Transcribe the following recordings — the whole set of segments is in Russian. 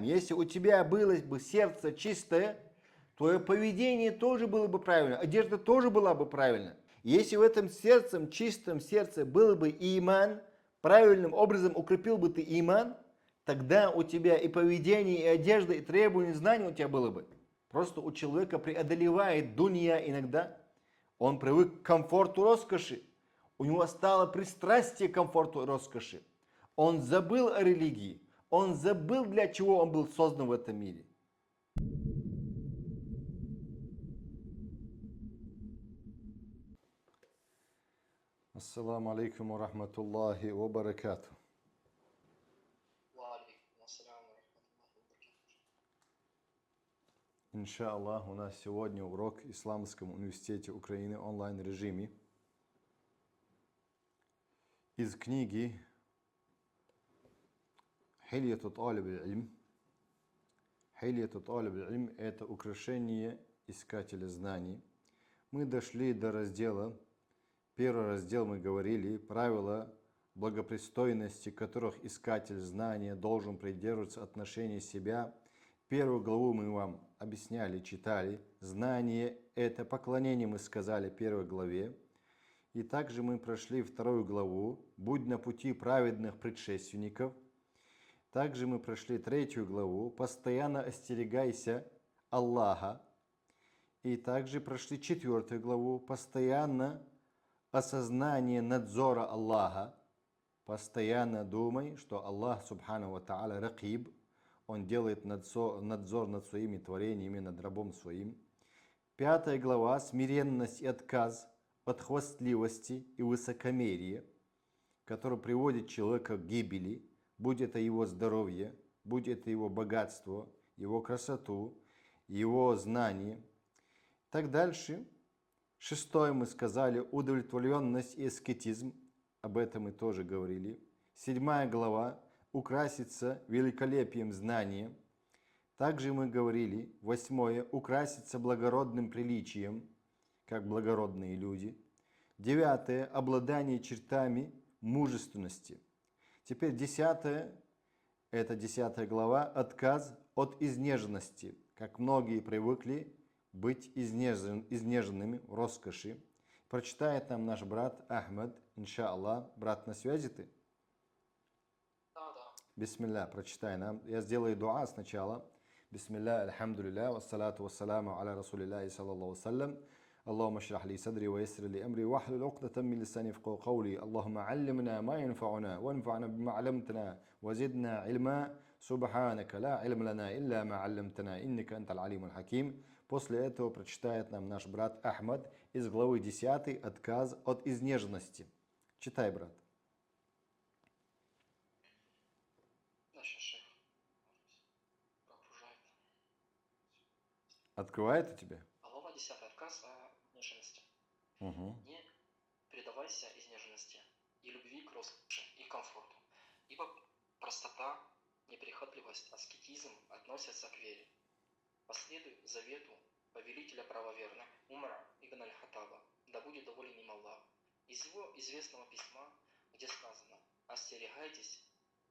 Если у тебя было бы сердце чистое, твое поведение тоже было бы правильно, одежда тоже была бы правильна. Если в этом сердцем, чистом сердце был бы иман, правильным образом укрепил бы ты иман, тогда у тебя и поведение, и одежда, и требования, и знания у тебя было бы. Просто у человека преодолевает дунья иногда. Он привык к комфорту, роскоши. У него стало пристрастие к комфорту и роскоши. Он забыл о религии. Он забыл, для чего он был создан в этом мире. Ассаламу алейкум ва рахматуллахи ва баракату. Иншаллах, у нас сегодня урок в Исламском университете Украины в онлайн-режиме из книги Хильяту талиб аль-илм. Хильяту талиб аль-илм – это украшение искателя знаний. Мы дошли до раздела, первый раздел мы говорили, правила благопристойности, которых искатель знания должен придерживаться отношения себя. Первую главу мы вам объясняли, читали. Знание – это поклонение, мы сказали в первой главе. И также мы прошли вторую главу «Будь на пути праведных предшественников». Также мы прошли третью главу «Постоянно остерегайся Аллаха». И также прошли четвертую главу «Постоянно осознание надзора Аллаха». Постоянно думай, что Аллах, субхану ва та'аля, ракиб. Он делает надзор над своими творениями, над рабом своим. Пятая глава «Смиренность и отказ от хвастливости и высокомерия», который приводит человека к гибели, будь это его здоровье, будь это его богатство, его красоту, его знание. Так дальше. Шестое мы сказали удовлетворенность и аскетизм, об этом мы тоже говорили. Седьмая глава украситься великолепием знания. Также мы говорили, восьмое, украситься благородным приличием, как благородные люди. Девятое, обладание чертами мужественности. Теперь десятое, это 10 глава, отказ от изнеженности, как многие привыкли быть изнеженными в роскоши. Прочитает нам наш брат Ахмад, иншаллах. Брат, на связи ты? Да. Бисмилля, прочитай нам. Я сделаю дуа сначала. Бисмилля, альхамдулилля, вассалату вассаламу аля расулиллахи саллаллаху саллям. اللهم اشرح لي صدري ويسر لي امري واحلل عقدة من لساني يفقهوا قولي اللهم علمنا ما ينفعنا وانفعنا بما علمتنا وزدنا علما سبحانك لا علم لنا الا ما علمتنا انك انت العليم الحكيم. После этого прочитает нам наш брат Ахмад из главы 10 «Отказ от изнеженности». Читай, брат. Наш шейх прогружает. Открывает у тебя? Глава 10. Отказ о нежности. Не предавайся изнеженности и любви к роскоши и комфорту, ибо простота, неприхотливость, аскетизм относятся к вере. Последуй завету повелителя правоверных Умара ибн аль-Хаттаба, да будет доволен им Аллах, из его известного письма, где сказано: «Остерегайтесь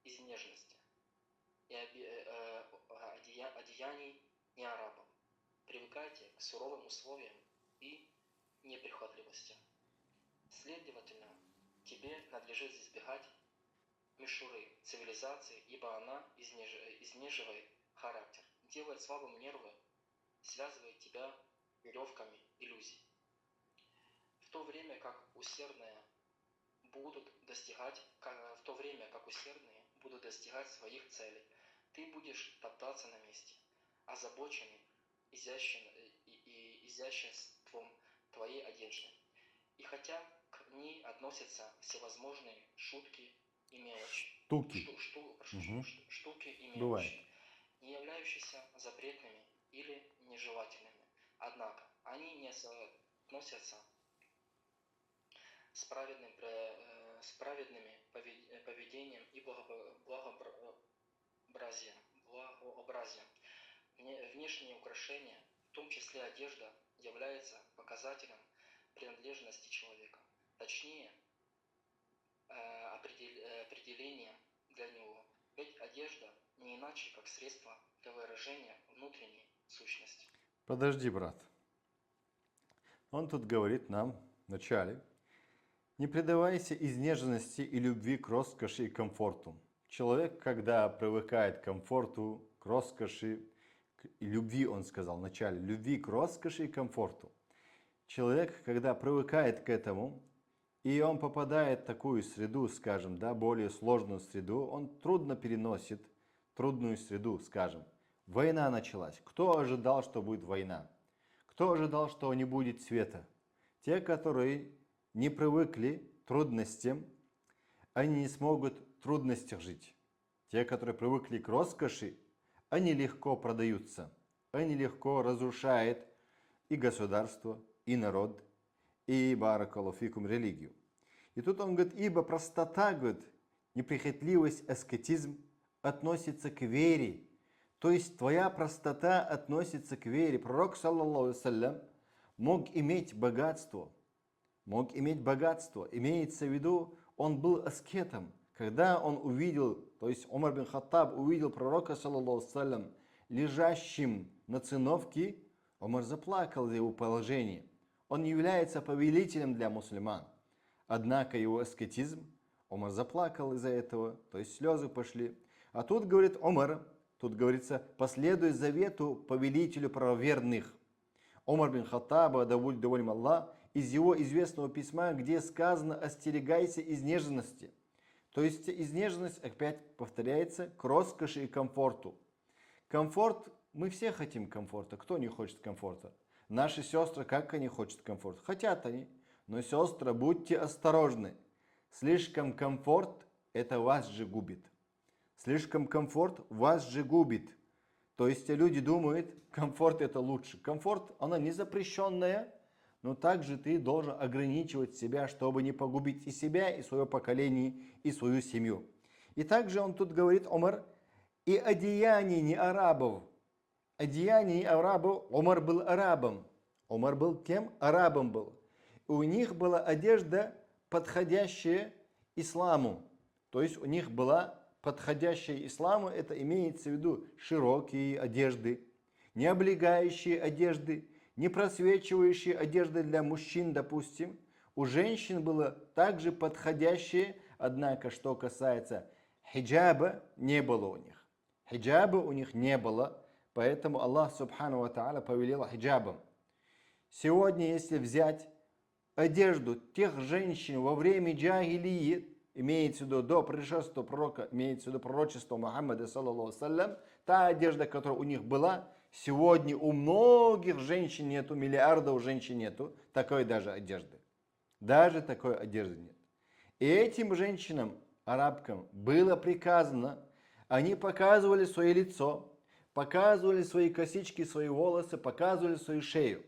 изнеженности и одеяний неарабов, привыкайте к суровым условиям и неприхотливости. Следовательно, тебе надлежит избегать мишуры цивилизации, ибо она изнеживает характер, делает слабым нервы, связывает тебя веревками иллюзий. В то время как усердные будут достигать своих целей, ты будешь топтаться на месте, озабоченный изяществом твоей одежды. И хотя к ней относятся всевозможные шутки и мелочи, штуки и мелочи, не являющиеся запретными или нежелательными, однако они не соотносятся с праведными поведением и благообразием. Внешние украшения, в том числе одежда, является показателем принадлежности человека, точнее определением для него. Ведь одежда не иначе, как средство для выражения внутренней сущности. Подожди, брат. Он тут говорит нам вначале: не предавайся изнеженности и любви к роскоши и комфорту. Человек, когда привыкает к комфорту, к роскоши и любви, он сказал вначале, любви к роскоши и комфорту. Человек, когда привыкает к этому, и он попадает в такую среду, скажем, да, более сложную среду, он трудно переносит трудную среду, скажем. Война началась. Кто ожидал, что будет война? Кто ожидал, что не будет света? Те, которые не привыкли к трудностям, они не смогут в трудностях жить. Те, которые привыкли к роскоши, они легко продаются. Они легко разрушают и государство, и народ, и баракалуфикум религию. И тут он говорит, ибо простота, говорит, неприхотливость, аскетизм относится к вере. То есть твоя простота относится к вере. Пророк, саллаллаху алейхи вассалям, мог иметь богатство. Имеется в виду, он был аскетом. Когда он увидел, то есть Умар бин Хаттаб увидел пророка, саллаллаху алейхи вассалям, лежащим на циновке, Умар заплакал за его положение. Он не является повелителем для мусульман. Однако его аскетизм, Умар заплакал из-за этого, то есть слезы пошли. А тут говорит Умар, тут говорится, последуй завету повелителю правоверных. Умар бин Хаттаба, да будет доволен Аллах, из его известного письма, где сказано «остерегайся изнеженности». То есть изнеженность, опять повторяется, к роскоши и комфорту. Комфорт, мы все хотим комфорта, кто не хочет комфорта? Наши сестры, как они хотят комфорта? Хотят они, но сестры, будьте осторожны. Слишком комфорт, это вас же губит. Слишком комфорт вас же губит. То есть люди думают, комфорт это лучше. Комфорт, она не запрещенная, но также ты должен ограничивать себя, чтобы не погубить и себя, и свое поколение, и свою семью. И также он тут говорит, Умар, и одеяние не арабов. Одеяние не арабов, Умар был арабом. Умар был кем? Арабом был. И у них была одежда, подходящая исламу. То есть у них была подходящая исламу, это имеется в виду широкие одежды, не облегающие одежды, не просвечивающие одежды для мужчин, допустим. У женщин было также подходящее, однако, что касается хиджаба, не было у них. Хиджаба у них не было, поэтому Аллах Субхану ва Тааля повелел хиджабом. Сегодня, если взять одежду тех женщин во время джахилии, имеется в виду до пришествия пророка, имеется в виду пророчества Мухаммада, саллаллаху алейхи вассалям, та одежда, которая у них была, сегодня у многих женщин нету, миллиардов женщин нету такой даже одежды. Даже такой одежды нет. И этим женщинам, арабкам, было приказано, они показывали свое лицо, показывали свои косички, свои волосы, показывали свою шею.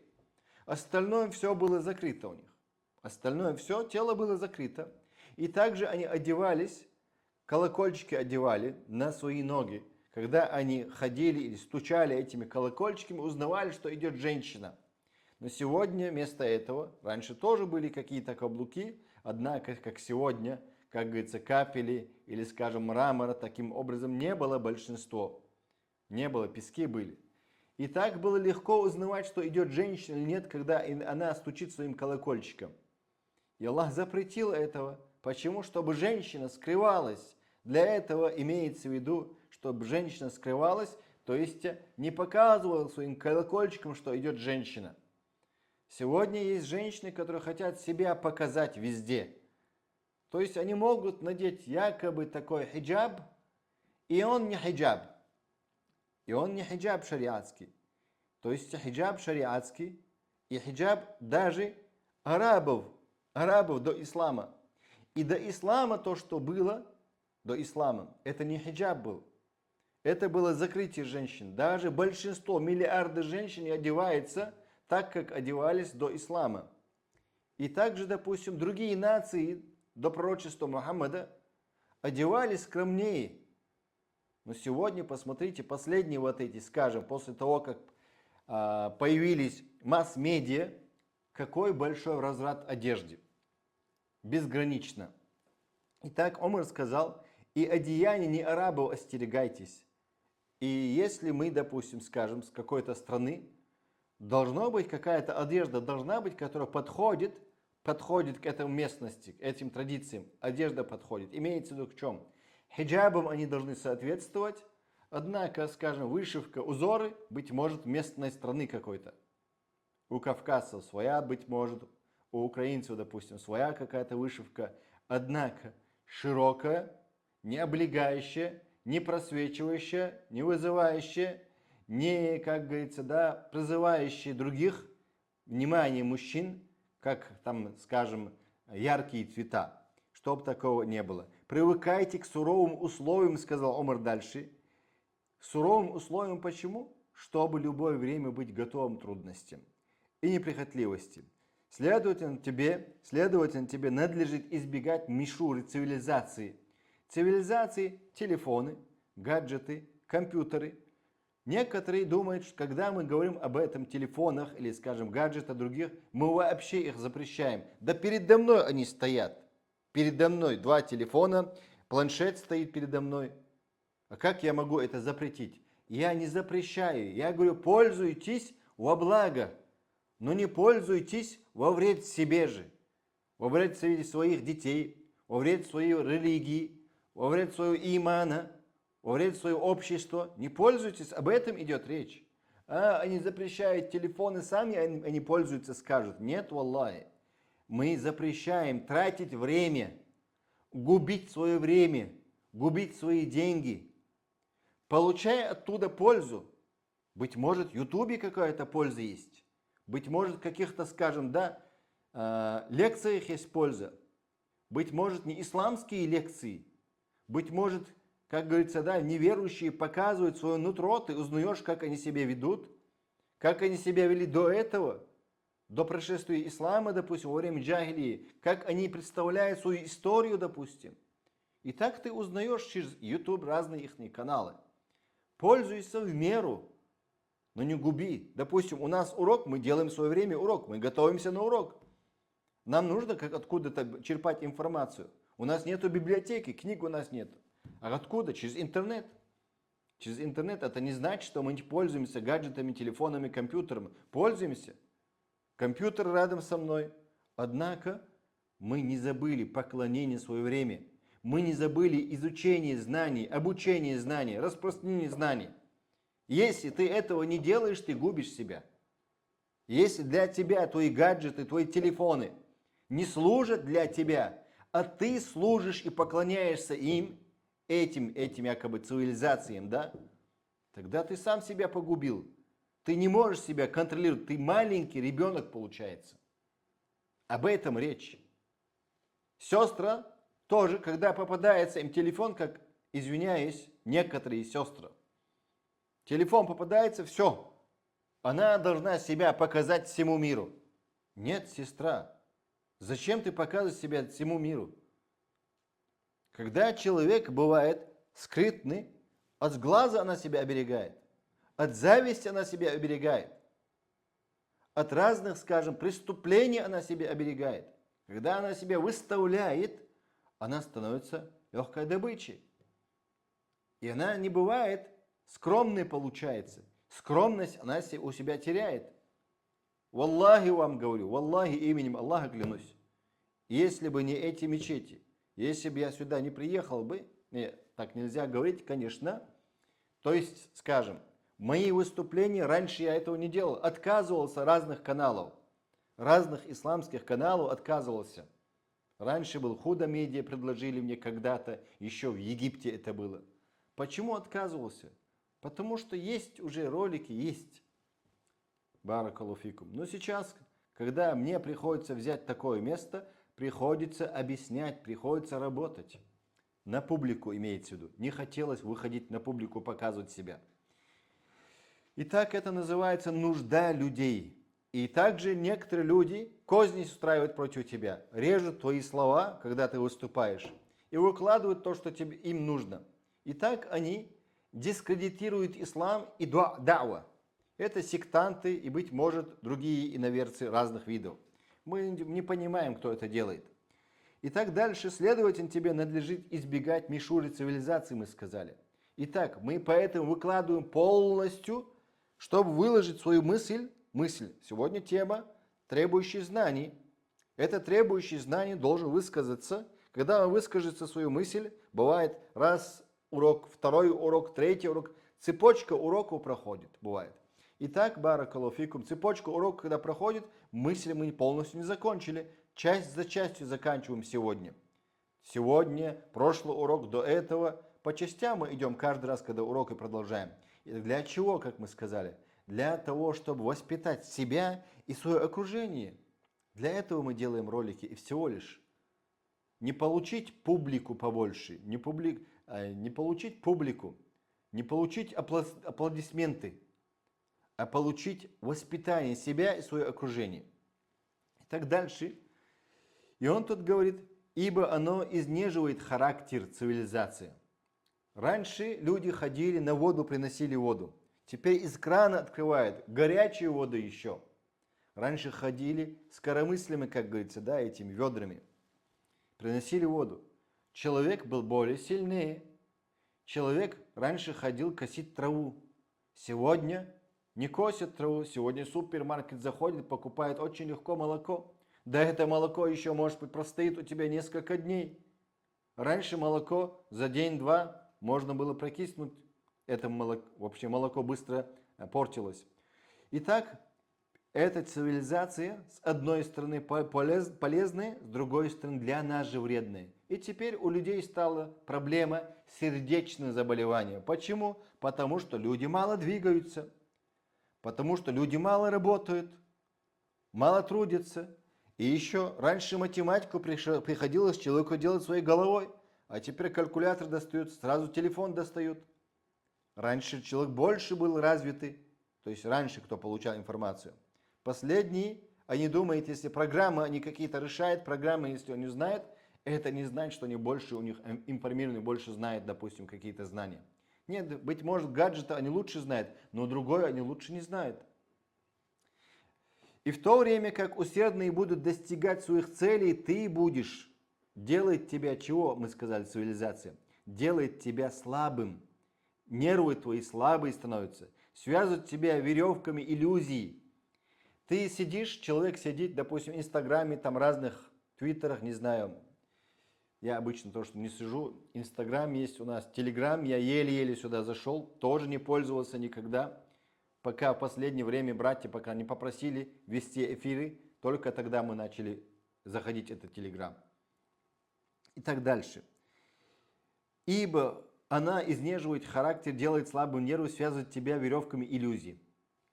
Остальное все было закрыто у них. Остальное все, тело было закрыто. И также они одевались, колокольчики одевали на свои ноги. Когда они ходили или стучали этими колокольчиками, узнавали, что идет женщина. Но сегодня вместо этого, раньше тоже были какие-то каблуки, однако, как сегодня, как говорится, капели или, скажем, мрамора, таким образом не было большинство. Не было, пески были. И так было легко узнавать, что идет женщина или нет, когда она стучит своим колокольчиком. И Аллах запретил этого. Почему? Чтобы женщина скрывалась. Для этого имеется в виду, чтобы женщина скрывалась, то есть не показывала своим колокольчиком, что идет женщина. Сегодня есть женщины, которые хотят себя показать везде. То есть они могут надеть якобы такой хиджаб, и он не хиджаб. И он не хиджаб шариатский. То есть хиджаб шариатский и хиджаб даже арабов до ислама. И до ислама то, что было, до ислама, это не хиджаб был. Это было закрытие женщин. Даже большинство, миллиарды женщин одевается так, как одевались до ислама. И также, допустим, другие нации до пророчества Мухаммада одевались скромнее. Но сегодня, посмотрите, последние вот эти, скажем, после того, как появились масс-медиа, какой большой разврат одежды. Безгранично. Итак, Умар сказал, и одеяния не арабов остерегайтесь. И если мы, допустим, скажем, с какой-то страны, должна быть какая-то одежда, должна быть, которая подходит к этой местности, к этим традициям. Одежда подходит. Имеется в виду к чем? Хиджабам они должны соответствовать, однако, скажем, вышивка, узоры, быть может, местной страны какой-то. У кавказцев своя, быть может, у украинцев, допустим, своя какая-то вышивка. Однако широкая, не облегающая, не просвечивающая, не вызывающая, не, как говорится, да, призывающая других внимание мужчин, как там, скажем, яркие цвета. Чтоб такого не было. Привыкайте к суровым условиям, сказал Омар дальше. Суровым условиям почему? Чтобы в любое время быть готовым к трудностям и неприхотливости. Следовательно, тебе надлежит избегать мишуры цивилизации. Цивилизации – телефоны, гаджеты, компьютеры. Некоторые думают, что когда мы говорим об этом телефонах или, скажем, гаджетах других, мы вообще их запрещаем. Да передо мной они стоят. Передо мной 2 телефона, планшет стоит передо мной. А как я могу это запретить? Я не запрещаю. Я говорю, пользуйтесь во благо, но не пользуйтесь во вред себе же. Во вред своих детей, во вред своей религии, во вред своего имана, во вред своего общества. Не пользуйтесь, об этом идет речь. Они запрещают телефоны сами, они пользуются, скажут. Нет, валлахи. Мы запрещаем тратить время, губить свое время, губить свои деньги, получая оттуда пользу. Быть может, в Ютубе какая-то польза есть. Быть может, в каких-то, скажем, да, лекциях есть польза. Быть может, не исламские лекции. Быть может, как говорится, да, неверующие показывают свое нутро, ты узнаешь, как они себя ведут, как они себя вели до этого, до пришествия ислама, допустим, во время джахилии, как они представляют свою историю, допустим. И так ты узнаешь через YouTube разные их каналы. Пользуйся в меру, но не губи. Допустим, у нас урок, мы делаем в свое время урок, мы готовимся на урок. Нам нужно откуда-то черпать информацию. У нас нету библиотеки, книг у нас нет. А откуда? Через интернет. Через интернет это не значит, что мы не пользуемся гаджетами, телефонами, компьютерами. Пользуемся. Компьютер рядом со мной. Однако мы не забыли поклонение в свое время. Мы не забыли изучение знаний, обучение знаний, распространение знаний. Если ты этого не делаешь, ты губишь себя. Если для тебя твои гаджеты, твои телефоны не служат для тебя, а ты служишь и поклоняешься им, этим якобы цивилизациям, да, тогда ты сам себя погубил. Ты не можешь себя контролировать, ты маленький ребенок получается. Об этом речь. Сестра тоже, когда попадается им телефон, как, извиняюсь, некоторые сестры, телефон попадается, все, она должна себя показать всему миру. Нет, сестра, зачем ты показываешь себя всему миру? Когда человек бывает скрытный, от глаза она себя оберегает, от зависти она себя оберегает, от разных, скажем, преступлений она себя оберегает. Когда она себя выставляет, она становится легкой добычей. И она не бывает скромной, получается. Скромность она у себя теряет. Валлахи вам говорю, валлахи именем Аллаха клянусь. Если бы не эти мечети, если бы я сюда не приехал бы, так нельзя говорить, конечно. То есть, скажем, мои выступления, раньше я этого не делал, отказывался от разных каналов, разных исламских каналов отказывался. Раньше был Худа Медиа, предложили мне когда-то, еще в Египте это было. Почему отказывался? Потому что есть уже ролики, есть. Баракаллаху фикум. Но сейчас, когда мне приходится взять такое место, приходится объяснять, приходится работать. На публику имеется в виду. Не хотелось выходить на публику, показывать себя. Итак, это называется нужда людей. И также некоторые люди козни устраивают против тебя. Режут твои слова, когда ты выступаешь. И выкладывают то, что им нужно. И так они дискредитируют ислам и дa'ва. Это сектанты и, быть может, другие иноверцы разных видов. Мы не понимаем, кто это делает. И так дальше, следовательно, тебе надлежит избегать мишуры цивилизации, мы сказали. Итак, мы поэтому выкладываем полностью, чтобы выложить свою мысль. Сегодня тема требующие знаний. Это требующий знаний должен высказаться. Когда он выскажется свою мысль, бывает раз урок, второй урок, третий урок, цепочка уроков проходит, бывает. Итак, баракаллаху фикум, цепочка уроков, когда проходит, мысли мы полностью не закончили. Часть за частью заканчиваем сегодня. Сегодня, прошлый урок, до этого. По частям мы идем каждый раз, когда уроки продолжаем. И для чего, как мы сказали? Для того, чтобы воспитать себя и свое окружение. Для этого мы делаем ролики и всего лишь. Не получить публику побольше, не получить публику, не получить аплодисменты, а получить воспитание себя и свое окружение. И так дальше. И он тут говорит, ибо оно изнеживает характер цивилизации. Раньше люди ходили на воду, приносили воду. Теперь из крана открывают горячую воду еще. Раньше ходили с коромыслями, как говорится, да, этими ведрами. Приносили воду. Человек был более сильнее. Человек раньше ходил косить траву. Сегодня не косят траву. Сегодня в супермаркет заходит, покупает очень легко молоко. Да это молоко еще, может быть, простоит у тебя несколько дней. Раньше молоко за день-два можно было прокиснуть. Это молоко, вообще молоко быстро портилось. Итак, эта цивилизация с одной стороны полезная, с другой стороны для нас же вредная. И теперь у людей стала проблема сердечных заболеваний. Почему? Потому что люди мало двигаются, потому что люди мало работают, мало трудятся. И еще раньше математику приходилось человеку делать своей головой, а теперь калькулятор достают, сразу телефон достают. Раньше человек больше был развитый, то есть раньше кто получал информацию. Последние, они думают, если программы они какие-то решают, программы, если они знают, это не значит, что они больше у них информированы, больше знают, допустим, какие-то знания. Нет, быть может, гаджеты они лучше знают, но другое они лучше не знают. И в то время, как усердные будут достигать своих целей, ты будешь делать тебя, чего мы сказали, цивилизация? Делает тебя слабым. Нервы твои слабые становятся. Связывают тебя веревками иллюзий. Ты сидишь, человек сидит, допустим, в Инстаграме, там разных Твиттерах, не знаю. Я обычно то, что не сижу. Инстаграм есть у нас, Телеграм, я еле-еле сюда зашел, тоже не пользовался никогда. Пока в последнее время братья пока не попросили вести эфиры, только тогда мы начали заходить в этот Телеграм. И так дальше. Ибо она изнеживает характер, делает слабым нервы, связывает тебя веревками иллюзий.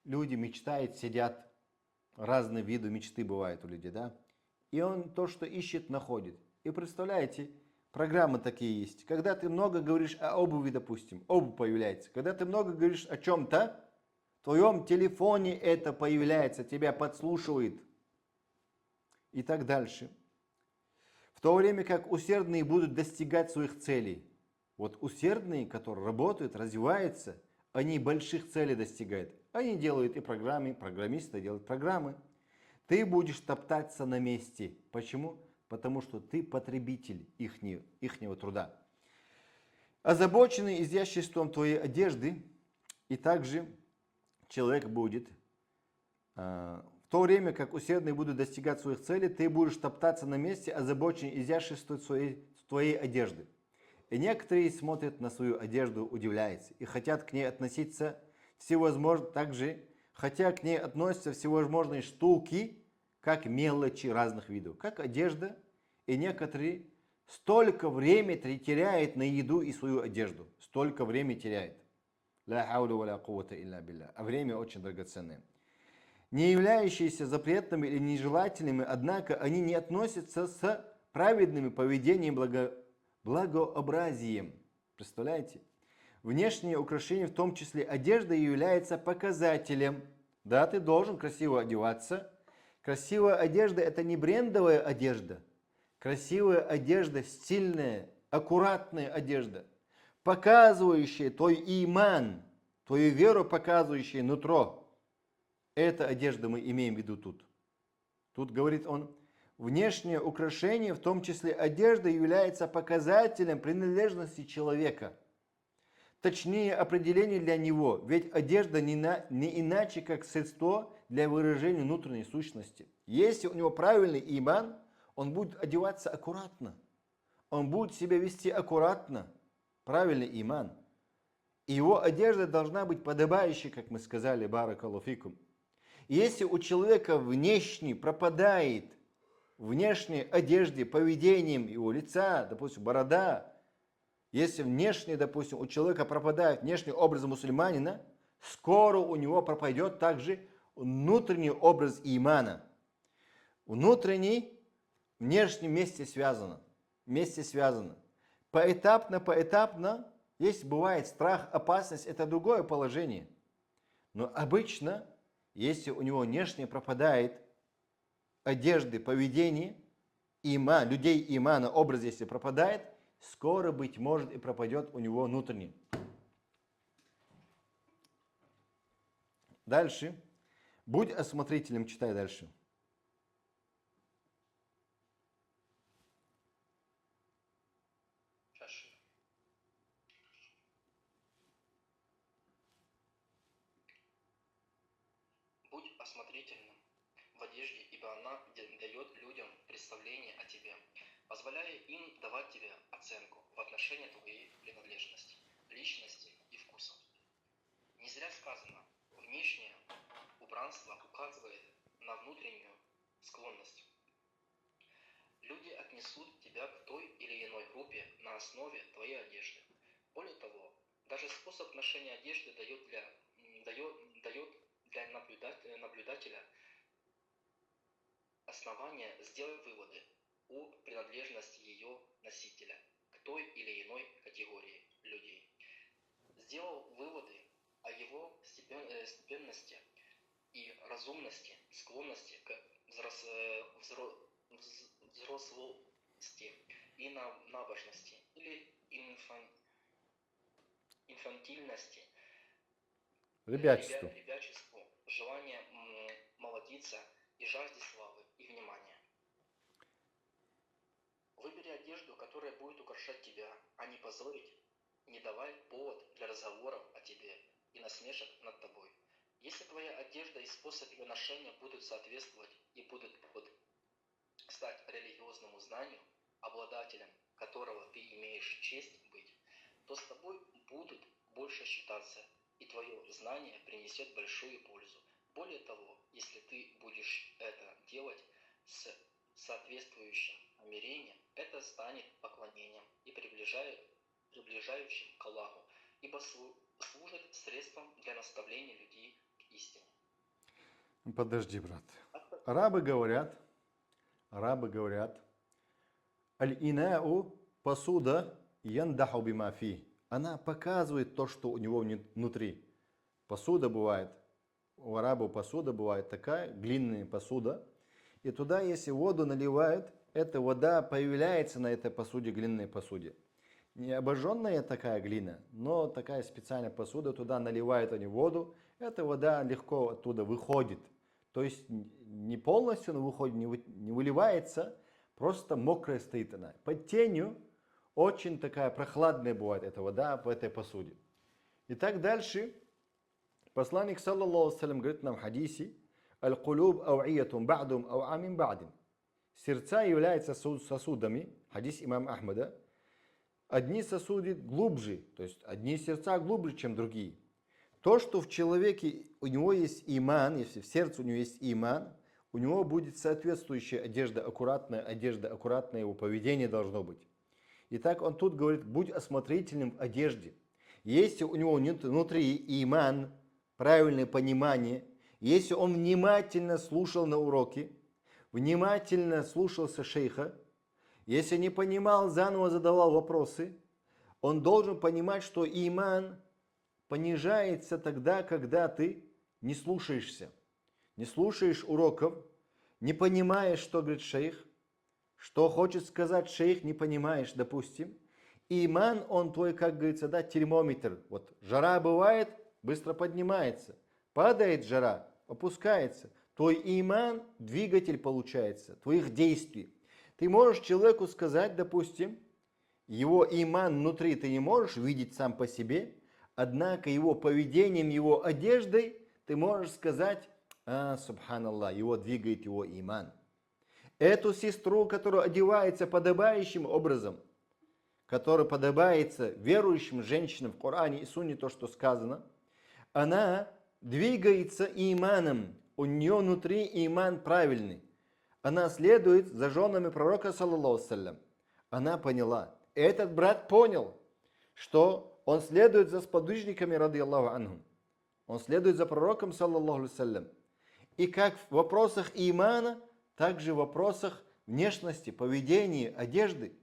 Люди мечтают, сидят, разные виды мечты бывают у людей, да? И он то, что ищет, находит. И представляете, программы такие есть. Когда ты много говоришь о обуви, допустим, обувь появляется. Когда ты много говоришь о чем-то, в твоем телефоне это появляется, тебя подслушивает. И так дальше. В то время как усердные будут достигать своих целей. Вот усердные, которые работают, развиваются, они больших целей достигают. Они делают и программы, программисты делают программы. Ты будешь топтаться на месте. Почему? Потому что ты потребитель ихнего труда. Озабоченный изяществом твоей одежды, и также человек будет, в то время как усердные будут достигать своих целей, ты будешь топтаться на месте, озабоченный изяществом твоей одежды. И некоторые смотрят на свою одежду, удивляются, и хотят к ней относиться всевозможные, также, хотя к ней относятся всевозможные штуки, как мелочи разных видов, как одежда, и некоторые столько времени теряют на еду и свою одежду, столько времени теряют. А время очень драгоценное. Не являющиеся запретными или нежелательными, однако они не относятся с праведным поведением, благообразием. Представляете? Внешнее украшение, в том числе одежда, является показателем. Да, ты должен красиво одеваться. Красивая одежда – это не брендовая одежда. Красивая одежда, стильная, аккуратная одежда, показывающая твой иман, твою веру, показывающая нутро. Это одежда мы имеем в виду тут. Тут говорит он, внешнее украшение, в том числе одежда, является показателем принадлежности человека. точнее определение для него, ведь одежда не иначе, как средство для выражения внутренней сущности. Если у него правильный иман, он будет одеваться аккуратно, он будет себя вести аккуратно, правильный иман. И его одежда должна быть подобающей, как мы сказали, баракаллаху фикум. Если у человека внешне пропадает внешней одежде, поведением его лица, допустим, борода, если внешне, допустим, у человека пропадает внешний образ мусульманина, скоро у него пропадет также внутренний образ имана. Внутренний, внешний вместе связано. Вместе связано. Поэтапно, если бывает страх, опасность, это другое положение. Но обычно, если у него внешне пропадает одежды, поведение, иман, людей имана, образ, если пропадает, скоро, быть может, и пропадет у него внутренний. Дальше. Будь осмотрительным, читай дальше. Будь осмотрительным в одежде, ибо она дает людям представление о тебе, позволяя им давать тебе оценку в отношении твоей принадлежности, личности и вкусов. Не зря сказано, внешнее убранство указывает на внутреннюю склонность. Люди отнесут тебя к той или иной группе на основе твоей одежды. Более того, даже способ ношения одежды дает для наблюдателя основания сделать выводы о принадлежности ее носителя к той или иной категории людей. Сделал выводы о его степенности и разумности, склонности к взрослости и набожности или инфантильности, ребячеству, желание молодиться и жажде славы и внимания. Выбери одежду, которая будет украшать тебя, а не позорить. Не давай повод для разговоров о тебе и насмешек над тобой. Если твоя одежда и способ ее ношения будут соответствовать и будут стать религиозному знанию, обладателем которого ты имеешь честь быть, то с тобой будут больше считаться, и твое знание принесет большую пользу. Более того, если ты будешь это делать с соответствующим намерением, это станет поклонением и приближающим к Аллаху, ибо служит средством для наставления людей к истине. Подожди, брат. Арабы говорят, аль-инау, посуда, яндаху бимафи. Она показывает то, что у него внутри. Посуда бывает, у арабов посуда бывает такая, глиняная посуда. И туда, если воду наливают, эта вода появляется на этой посуде, глиняной посуде. Не обожженная такая глина, но такая специальная посуда, туда наливают они воду, эта вода легко оттуда выходит. То есть не полностью она выходит, не выливается, просто мокрая стоит она. Под тенью очень такая прохладная бывает эта вода в этой посуде. И так дальше посланник, саллаллаху алейхи ва саллям, говорит нам в хадисе, аль-кулуб ауиятун ба'дум ау'амин ба'дин. Сердца являются сосудами, хадис имама Ахмада. Одни сосуды глубже, то есть одни сердца глубже, чем другие. То, что в человеке у него есть иман, если в сердце у него есть иман, у него будет соответствующая одежда, аккуратное его поведение должно быть. Итак, он тут говорит, будь осмотрительным в одежде. Если у него внутри иман, правильное понимание, если он внимательно слушал на уроки, внимательно слушался шейха, если не понимал, заново задавал вопросы, он должен понимать, что иман понижается тогда, когда ты не слушаешься, не слушаешь уроков, не понимаешь, что говорит шейх, что хочет сказать шейх, не понимаешь, допустим. Иман, он твой, как говорится, да, термометр. Вот жара бывает, быстро поднимается. Падает жара, опускается. Твой иман, двигатель получается, твоих действий. Ты можешь человеку сказать, допустим, его иман внутри ты не можешь видеть сам по себе, однако его поведением, его одеждой ты можешь сказать: субханаллах, его двигает его иман. Эту сестру, которая одевается подобающим образом, которая подобается верующим женщинам в Коране и Сунне, то, что сказано, она двигается иманом, у нее внутри иман правильный. Она следует за женами пророка, саллаллаху алейхи вассалям. Она поняла. Этот брат понял, что он следует за сподвижниками, ради Аллаху анхум. Он следует за пророком, саллаллаху алейхи вассалям. И как в вопросах имана, так же в вопросах внешности, поведения, одежды.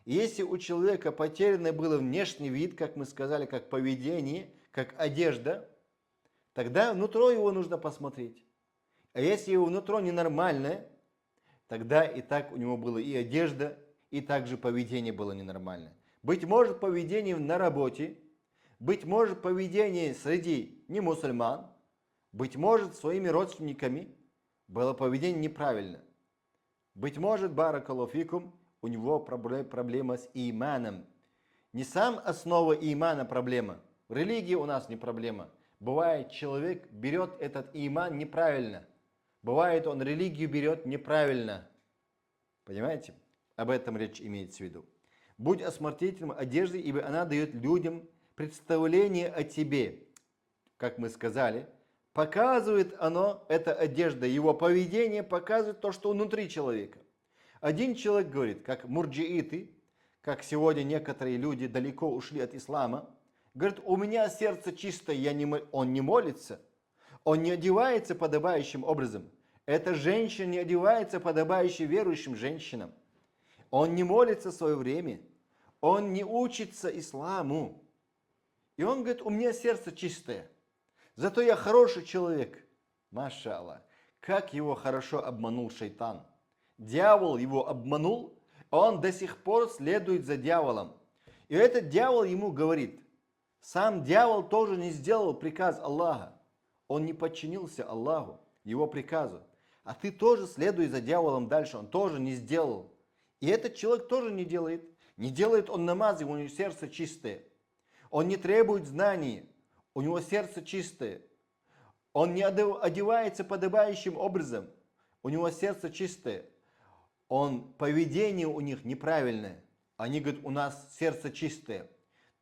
И если у человека потерянный был внешний вид, как мы сказали, как поведение, как одежда, тогда внутро его нужно посмотреть. А если его внутро ненормальное, тогда и так у него было и одежда, и также поведение было ненормальное. Быть может, поведение на работе, быть может, поведение среди немусульман, быть может, своими родственниками было поведение неправильно. Быть может, баракаллаху фикум, у него проблема с иманом. Не сам основа имана проблема. В религии у нас не проблема. Бывает, человек берет этот иман неправильно. Бывает, он религию берет неправильно. Понимаете? Об этом речь имеется в виду. Будь осмотрительным одеждой, ибо она дает людям представление о тебе. Как мы сказали, показывает оно, эта одежда, его поведение показывает то, что внутри человека. Один человек говорит, как мурджииты, как сегодня некоторые люди далеко ушли от ислама, говорит: у меня сердце чистое, он не молится, он не одевается подобающим образом. Эта женщина не одевается подобающей верующим женщинам. Он не молится в свое время, он не учится исламу. И он говорит: у меня сердце чистое, зато я хороший человек. Маша Аллах, как его хорошо обманул шайтан. Дьявол его обманул, а он до сих пор следует за дьяволом. И этот дьявол ему говорит: сам дьявол тоже не сделал приказ Аллаха. Он не подчинился Аллаху, его приказу. А ты тоже следуй за дьяволом дальше, он тоже не сделал. И этот человек тоже не делает. Не делает он намаз, у него сердце чистое. Он не требует знаний, у него сердце чистое. Он не одевается подобающим образом, у него сердце чистое. Поведение у них неправильное. Они говорят: у нас сердце чистое.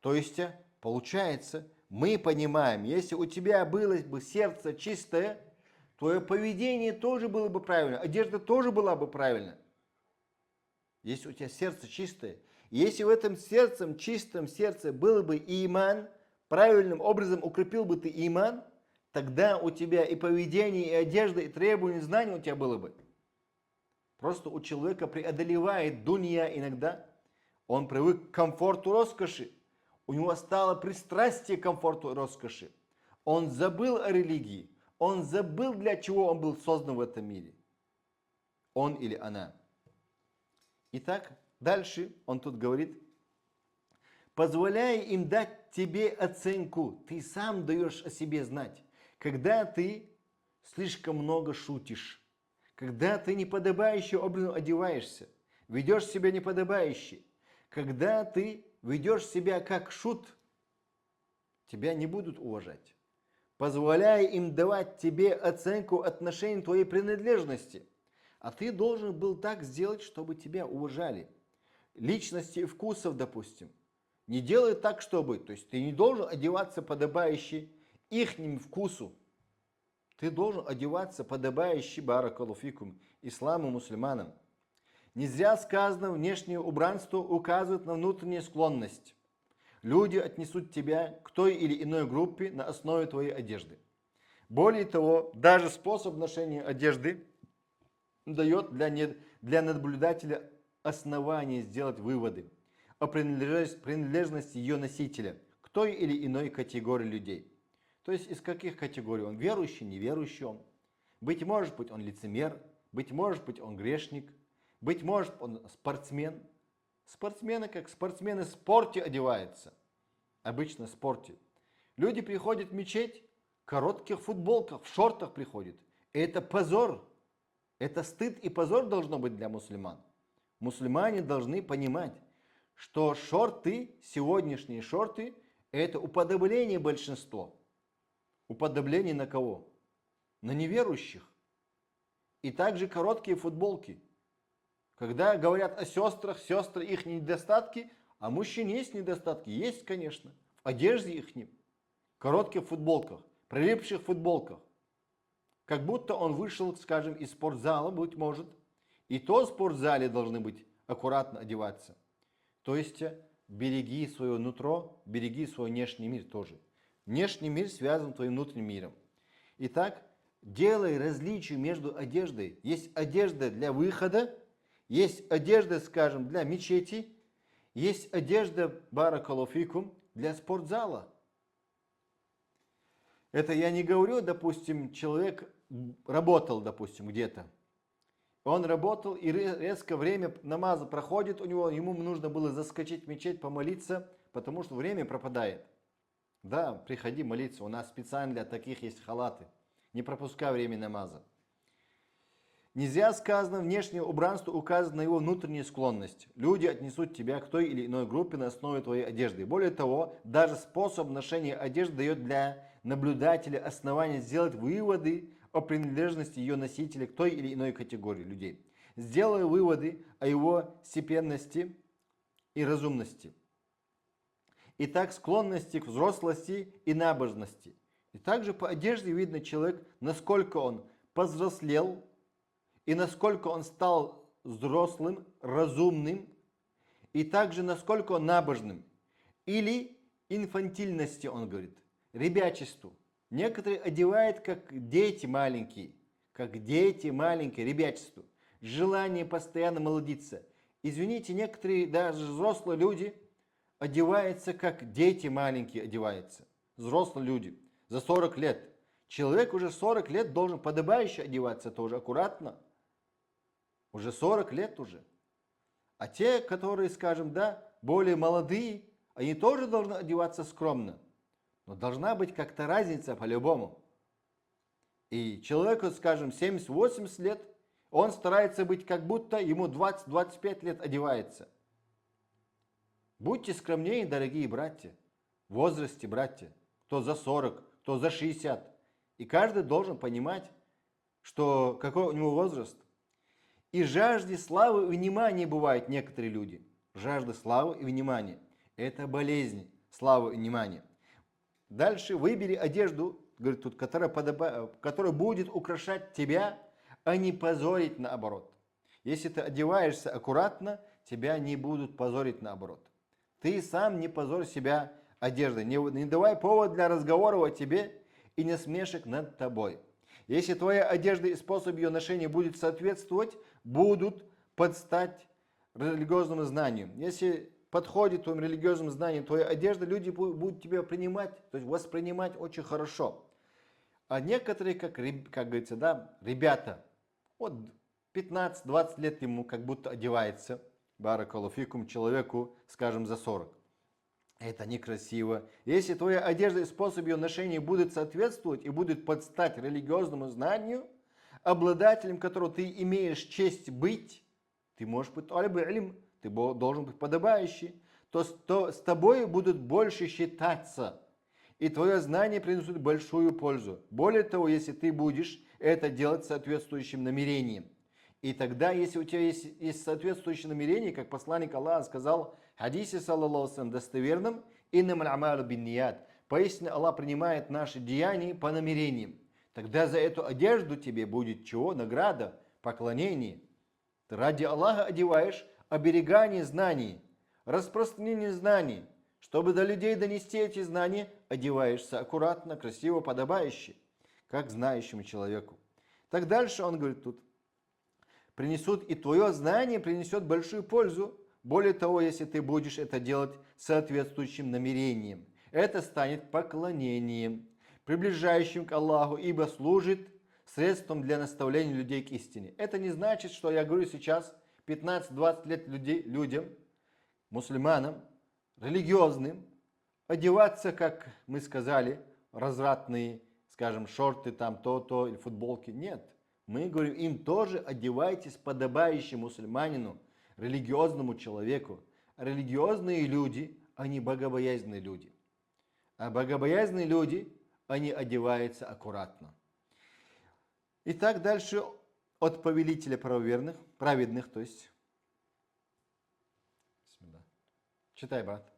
То есть, получается, мы понимаем, если у тебя было бы сердце чистое, твое поведение тоже было бы правильно, одежда тоже была бы правильна. Если у тебя сердце чистое, если в этом чистом сердце было бы иман, правильным образом укрепил бы ты иман, тогда у тебя и поведение, и одежда, и требования, знания у тебя было бы. Просто у человека преодолевает дунья иногда. Он привык к комфорту, роскоши. У него стало пристрастие к комфорту и роскоши. Он забыл о религии. Он забыл, для чего он был создан в этом мире. Он или она. Итак, дальше он тут говорит: позволяя им дать тебе оценку, ты сам даешь о себе знать. Когда ты слишком много шутишь, когда ты неподобающим образом одеваешься, ведешь себя неподобающе, когда ты ведешь себя как шут, тебя не будут уважать. Позволяя им давать тебе оценку отношений твоей принадлежности. А ты должен был так сделать, чтобы тебя уважали. Личности и вкусов, допустим. Не делай так, чтобы... То есть ты не должен одеваться подобающий ихним вкусу. Ты должен одеваться подобающий, баракаллаху фикум, исламу, мусульманам. Не зря сказано, внешнее убранство указывает на внутреннюю склонность. Люди отнесут тебя к той или иной группе на основе твоей одежды. Более того, даже способ ношения одежды дает для наблюдателя основание сделать выводы о принадлежности ее носителя к той или иной категории людей. То есть из каких категорий? Он верующий, неверующий он. Быть может быть, он лицемер, быть может быть, он грешник, быть может, он спортсмен. Спортсмены, как спортсмены в спорте одеваются. Обычно в спорте. Люди приходят в мечеть в коротких футболках, в шортах приходят. И это позор. Это стыд и позор должно быть для мусульман. Мусульмане должны понимать, что шорты, сегодняшние шорты, Это уподобление большинства. Уподобление на кого? На неверующих. И также короткие футболки. Когда говорят о сестрах, сестры, их недостатки, а мужчин есть недостатки? Есть, конечно. В одежде их, в коротких футболках, прилипших футболках. Как будто он вышел, скажем, из спортзала, быть может. И то в спортзале должны быть аккуратно одеваться. То есть береги свое нутро, береги свой внешний мир тоже. Внешний мир связан с твоим внутренним миром. Итак, делай различие между одеждой. Есть одежда для выхода, есть одежда, скажем, для мечети, есть одежда, баракаллаху фикум, для спортзала. Это я не говорю, допустим, человек работал, допустим, где-то. Он работал, и резко время намаза проходит у него, ему нужно было заскочить в мечеть, помолиться, потому что время пропадает. Да, приходи молиться, у нас специально для таких есть халаты. Не пропускай время намаза. Нельзя, сказано, внешнее убранство указывает на его внутреннюю склонность. Люди отнесут тебя к той или иной группе на основе твоей одежды. Более того, даже способ ношения одежды дает для наблюдателя основание сделать выводы о принадлежности ее носителя к той или иной категории людей. Сделай выводы о его степенности и разумности. Итак, склонности к взрослости и набожности. И также по одежде видно человек, насколько он повзрослел, и насколько он стал взрослым, разумным, и также насколько он набожным. Или инфантильности, он говорит, ребячеству. Некоторые одевают, как дети маленькие, ребячеству. Желание постоянно молодиться. Извините, некоторые даже взрослые люди одеваются, как дети маленькие одеваются. Взрослые люди за 40 лет. Человек уже 40 лет должен подобающе одеваться тоже аккуратно. Уже 40 лет уже. А те, которые, скажем, да, более молодые, они тоже должны одеваться скромно. Но должна быть как-то разница по-любому. И человеку, скажем, 70-80 лет, он старается быть как будто ему 20-25 лет одевается. Будьте скромнее, дорогие братья, в возрасте, братья, кто за 40, кто за 60. И каждый должен понимать, что какой у него возраст. И жажде славы и внимания бывают некоторые люди. Жажда славы и внимания. Это болезнь славы и внимания. Дальше выбери одежду, говорит тут, которая будет украшать тебя, а не позорить наоборот. Если ты одеваешься аккуратно, тебя не будут позорить наоборот. Ты сам не позорь себя одеждой. Не давай повод для разговоров о тебе и насмешек над тобой. Если твоя одежда и способ ее ношения будет соответствовать, будут подстать религиозному знанию. Если подходит твоим религиозным знаниям твоя одежда, люди будут тебя принимать, то есть воспринимать очень хорошо. А некоторые, как говорится, да, ребята, вот 15-20 лет ему как будто одевается, баракаллаху фикум, человеку, скажем, за 40. Это некрасиво. Если твоя одежда и способ ее ношения будут соответствовать и будут подстать религиозному знанию, обладателем которого ты имеешь честь быть, ты можешь быть аль-илм, ты должен быть подобающий, то с тобой будут больше считаться. И твое знание принесет большую пользу. Более того, если ты будешь это делать соответствующим намерением. И тогда, если у тебя есть соответствующее намерение, как посланник Аллаха сказал в хадисе, саллаллаху достоверным, «Иннамаль амалу бинният». Поистине Аллах принимает наши деяния по намерениям. Тогда за эту одежду тебе будет чего? Награда, поклонение. Ты ради Аллаха одеваешь оберегание знаний, распространение знаний. Чтобы до людей донести эти знания, одеваешься аккуратно, красиво, подобающе, как знающему человеку. Так дальше он говорит тут. И твое знание принесет большую пользу. Более того, если ты будешь это делать соответствующим намерением, это станет поклонением, приближающим к Аллаху, ибо служит средством для наставления людей к истине. Это не значит, что я говорю сейчас 15-20 лет людям, мусульманам, религиозным, одеваться, как мы сказали, развратные, скажем, шорты, там то-то, или футболки. Нет. Мы говорим, им тоже одевайтесь подобающим мусульманину, религиозному человеку. Религиозные люди, они богобоязненные люди. А богобоязные люди, они одеваются аккуратно. Итак, дальше от повелителя правоверных, праведных, то есть. Читай, брат.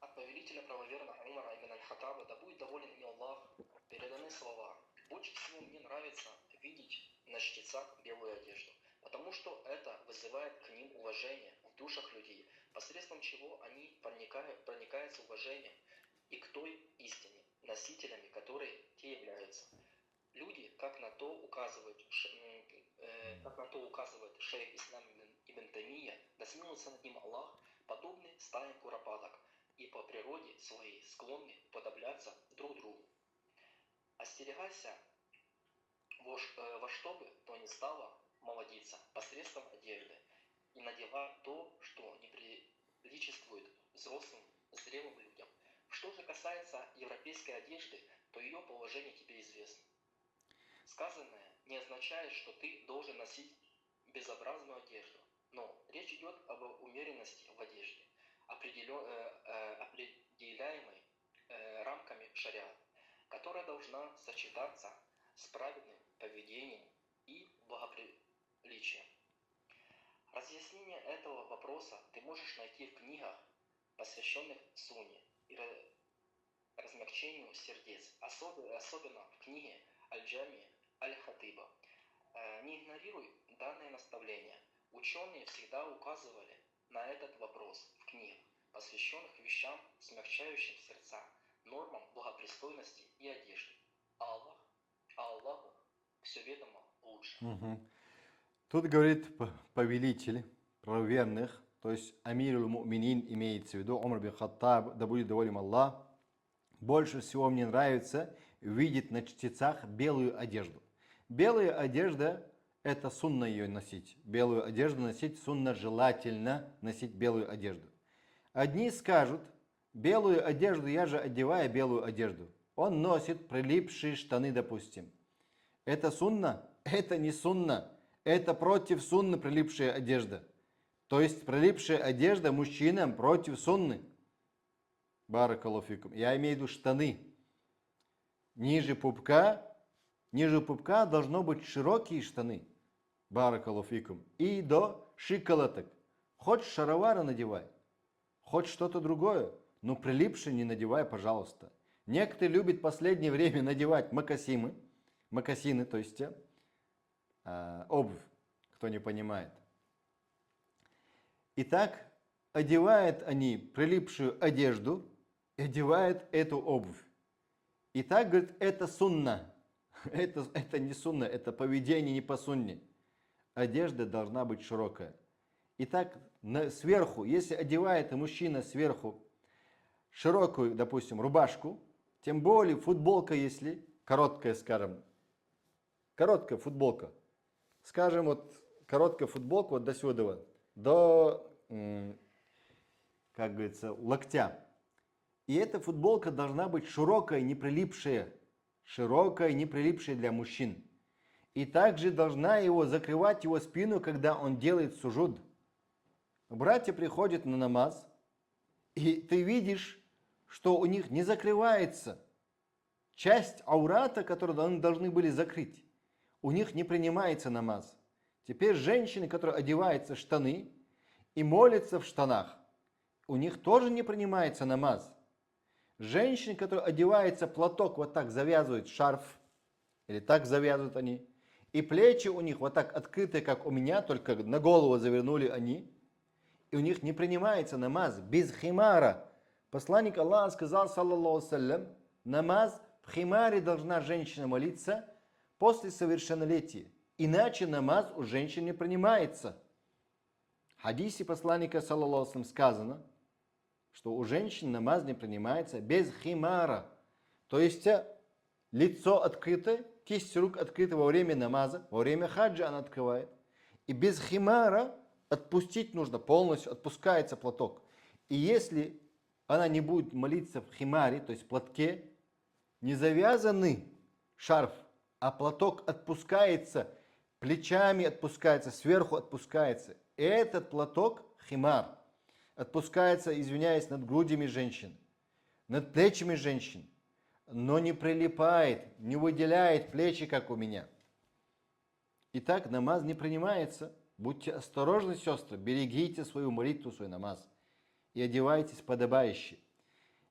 От повелителя правоверного Умара ибн аль-Хаттаба, да будет доволен им Аллах, переданы слова: «Больше всего мне нравится видеть на чтецах белую одежду, потому что это вызывает к ним уважение в душах людей, посредством чего они проникаются уважением и к той истине, носителями которой те являются». Люди, как на то указывает шейх Ислам ибн Таймия, да смилуется над ним Аллах, подобны стаям куропаток и по природе своей склонны уподобляться друг другу. Остерегайся во что бы то ни стало молодиться посредством одежды и надевай то, что не приличествует взрослым, зрелым людям. Что же касается европейской одежды, то ее положение тебе известно. Сказанное не означает, что ты должен носить безобразную одежду, но речь идет об умеренности в одежде, определяемой рамками шариата, которая должна сочетаться с праведным поведением и благоприличием. Разъяснение этого вопроса ты можешь найти в книгах, посвященных Сунне и размягчению сердец, особенно в книге Аль-Джами Аль-Хатиба. Не игнорируй данное наставление. Ученые всегда указывали на этот вопрос в книгах, посвященных вещам, смягчающим сердца, нормам благопристойности и одежды. Аллаху все ведомо лучше. Тут говорит повелитель правоверных, то есть Амирул Му'минин имеется в виду, Умар бин Хаттаб, да будет доволен Аллах. Больше всего мне нравится видеть на чтецах белую одежду. Белая одежда – это сунна ее носить. Белую одежду носить сунна, желательно носить белую одежду. Одни скажут: белую одежду, я же одеваю белую одежду. Он носит прилипшие штаны, допустим. Это сунна? Это не сунна. Это против сунны прилипшая одежда. То есть прилипшая одежда мужчинам против сунны. Баракаллаху фикум. Я имею в виду штаны. Ниже пупка должно быть широкие штаны. Баракаллаху фикум. И до щиколоток. Хоть шаровары надевай, хоть что-то другое, но прилипшие не надевай, пожалуйста. Некоторые любят в последнее время надевать мокасины, то есть обувь, кто не понимает. Итак, одевают они прилипшую одежду, одевают эту обувь. Итак, говорит, это сунна. Это не сунна, это поведение не по сунне. Одежда должна быть широкая. Итак, сверху, если одевает мужчина сверху широкую, допустим, рубашку, тем более футболка, если короткая, скажем, короткая футболка. Скажем, вот короткая футболка вот до сюда, до, как говорится, локтя. И эта футболка должна быть широкая, не прилипшая для мужчин. И также должна закрывать его спину, когда он делает суджуд. Братья приходят на намаз, и ты видишь, что у них не закрывается часть аурата, которую они должны были закрыть. У них не принимается намаз. Теперь женщины, которые одеваются в штаны и молятся в штанах, у них тоже не принимается намаз. Женщины, которые одеваются платок, вот так завязывают шарф, или так завязывают они, и плечи у них вот так открыты, как у меня, только на голову завернули они, и у них не принимается намаз без химара. Посланник Аллаха сказал, саллаллаху саллям, намаз в химаре должна женщина молиться после совершеннолетия, иначе намаз у женщин не принимается. В хадисе посланника, саллаллаху саллям, сказано, что у женщин намаз не принимается без химара. То есть лицо открыто, кисть рук открыта во время намаза, во время хаджа она открывает. И без химара отпустить нужно полностью, отпускается платок. И если она не будет молиться в химаре, то есть в платке, не завязанный шарф, а платок отпускается, плечами отпускается, сверху отпускается. Этот платок, химар, отпускается, извиняюсь, над грудями женщин. над плечами женщин, но не прилипает, не выделяет плечи, как у меня. Итак, намаз не принимается. Будьте осторожны, сестры, берегите свою молитву, свой намаз и одевайтесь подобающе.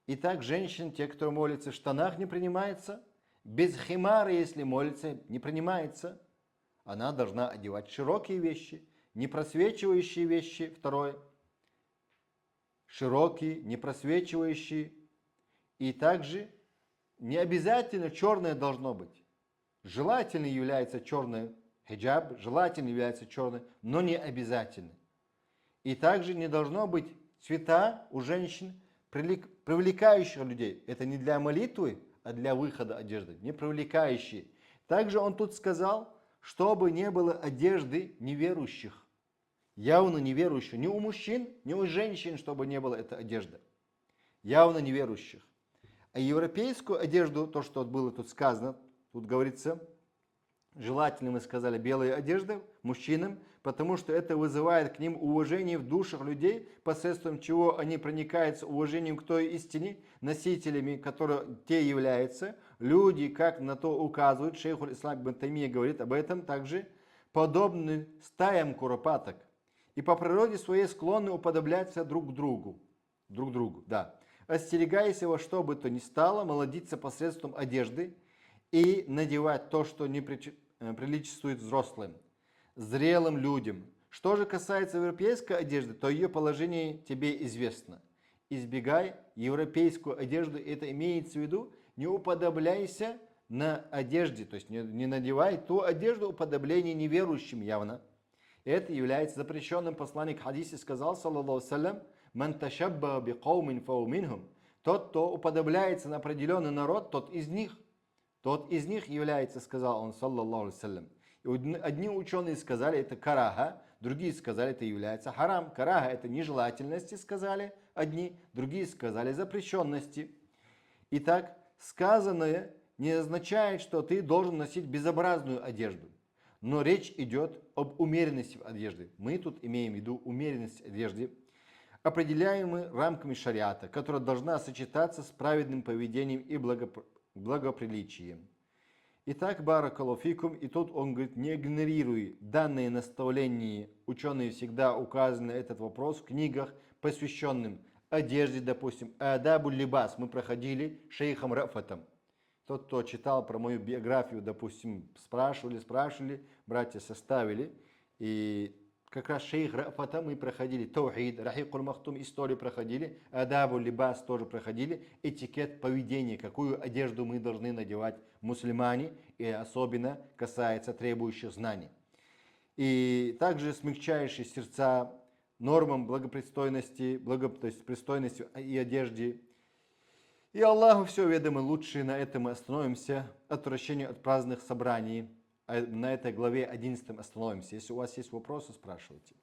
Итак, женщин, те, кто молится в штанах, не принимается. Без химара, если молится, не принимается. Она должна одевать широкие вещи, не просвечивающие вещи. Второе. Широкие, не просвечивающие. И также не обязательно черное должно быть. Желательно является черное хиджаб, желательно является черный, но не обязательно. И также не должно быть цвета у женщин, привлекающих людей. Это не для молитвы, а для выхода одежды, не привлекающие. Также он тут сказал, чтобы не было одежды неверующих. Явно неверующих. Ни у мужчин, ни у женщин, чтобы не было этой одежды. Явно неверующих. А европейскую одежду, то, что было тут сказано, тут говорится, желательно, мы сказали, белые одежды мужчинам, потому что это вызывает к ним уважение в душах людей, посредством чего они проникаются уважением к той истине, носителями, которые те являются. Люди, как на то указывают, шейх аль-Ислам ибн Таймия говорит об этом также, подобны стаям куропаток. И по природе своей склонны уподобляться друг другу. Да. Остерегаясь во что бы то ни стало, молодиться посредством одежды и надевать то, что не приличествует взрослым, зрелым людям. Что же касается европейской одежды, то ее положение тебе известно. Избегай европейскую одежду, это имеется в виду, не уподобляйся на одежде, то есть не надевай ту одежду уподобления неверующим явно. Это является запрещенным. Посланник в хадисе сказал, саллаллаху алейхи «Ман ташабба би каумин фау минхум». Тот, кто уподобляется на определенный народ, тот из них. Тот из них является, сказал он, саллаллаху алейхи. И одни ученые сказали, это караха, другие сказали, это является харам. Караха это нежелательности, сказали одни, другие сказали запрещенности. Итак, сказанное не означает, что ты должен носить безобразную одежду. Но речь идет об умеренности в одежде. Мы тут имеем в виду умеренность одежды, определяемой рамками шариата, которая должна сочетаться с праведным поведением и благоприличием. Итак, баракаллаху фикум, и тут он говорит, не игнорируй данные наставления. Ученые всегда указаны на этот вопрос в книгах, посвященным одежде, допустим, адабу либас. Мы проходили шейхом Рафатом. Тот, кто читал про мою биографию, допустим, спрашивали, братья составили. И как раз шейх Рафата мы проходили, таухид, рахикуль махтум, историю проходили, адабу либас тоже проходили, этикет поведения, какую одежду мы должны надевать мусульмане, и особенно касается требующих знаний. И также смягчающие сердца нормам благопристойности, то есть пристойности и одежде. И Аллаху все ведомо лучше, на этом мы остановимся. Отвращение от праздных собраний. На этой главе 11 остановимся. Если у вас есть вопросы, спрашивайте.